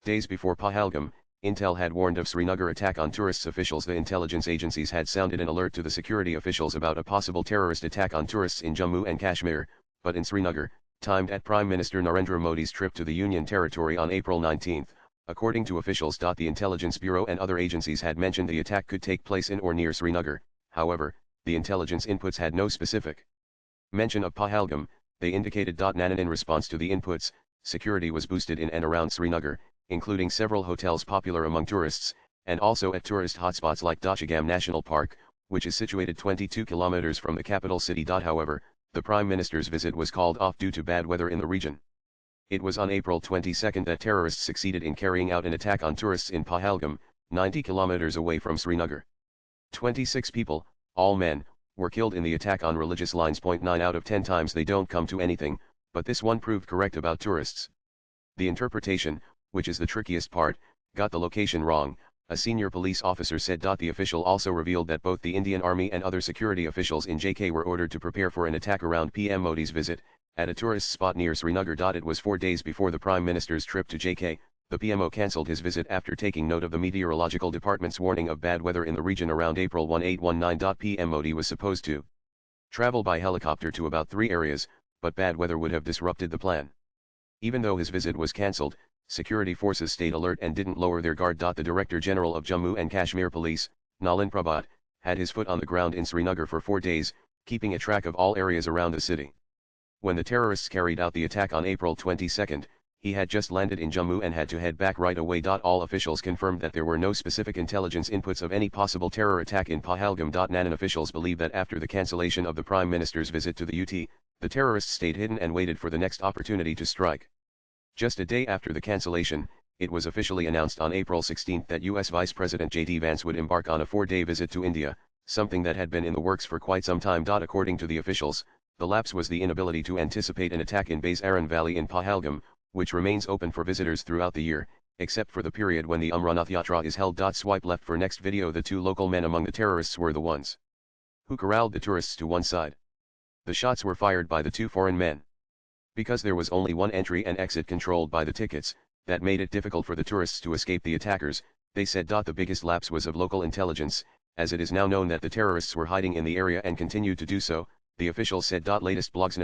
Days before Pahalgam, Intel had warned of Srinagar attack on tourists. Officials. The intelligence agencies had sounded an alert to the security officials about a possible terrorist attack on tourists in Jammu and Kashmir, but in Srinagar, timed at Prime Minister Narendra Modi's trip to the Union territory on April 19, according to officials. The Intelligence Bureau and other agencies had mentioned the attack could take place in or near Srinagar. However, the intelligence inputs had no specific mention of Pahalgam. They indicated. In response to the inputs, security was boosted in and around Srinagar, including several hotels popular among tourists, and also at tourist hotspots like Pahalgam National Park, which is situated 22 kilometers from the capital city. However, the Prime Minister's visit was called off due to bad weather in the region. It was on April 22 that terrorists succeeded in carrying out an attack on tourists in Pahalgam, 90 kilometers away from Srinagar. 26 people, all men, were killed in the attack on religious lines. 9 out of 10 times they don't come to anything, but this one proved correct about tourists. The interpretation, which is the trickiest part, got the location wrong, a senior police officer said. The official also revealed that both the Indian Army and other security officials in JK were ordered to prepare for an attack around PM Modi's visit, at a tourist spot near Srinagar. It was 4 days before the Prime Minister's trip to JK, the PMO cancelled his visit after taking note of the meteorological department's warning of bad weather in the region around April 1819. PM Modi was supposed to travel by helicopter to about 3 areas, but bad weather would have disrupted the plan. Even though his visit was cancelled, security forces stayed alert and didn't lower their guard. The Director General of Jammu and Kashmir Police, Nalin Prabhat, had his foot on the ground in Srinagar for 4 days, keeping a track of all areas around the city. When the terrorists carried out the attack on April 22, he had just landed in Jammu and had to head back right away. All officials confirmed that there were no specific intelligence inputs of any possible terror attack in Pahalgam. Nanan officials believe that after the cancellation of the Prime Minister's visit to the UT, the terrorists stayed hidden and waited for the next opportunity to strike. Just a day after the cancellation, it was officially announced on April 16 that US Vice President J.D. Vance would embark on a 4-day visit to India, something that had been in the works for quite some time. According to the officials, the lapse was the inability to anticipate an attack in Bais Aran Valley in Pahalgam, which remains open for visitors throughout the year, except for the period when the Amranath Yatra is held. Swipe left for next video. The 2 local men among the terrorists were the ones who corralled the tourists to one side. The shots were fired by the 2 foreign men. Because there was only one entry and exit controlled by the tickets, that made it difficult for the tourists to escape the attackers, they said. The biggest lapse was of local intelligence, as it is now known that the terrorists were hiding in the area and continued to do so, the officials said. Latest blogs.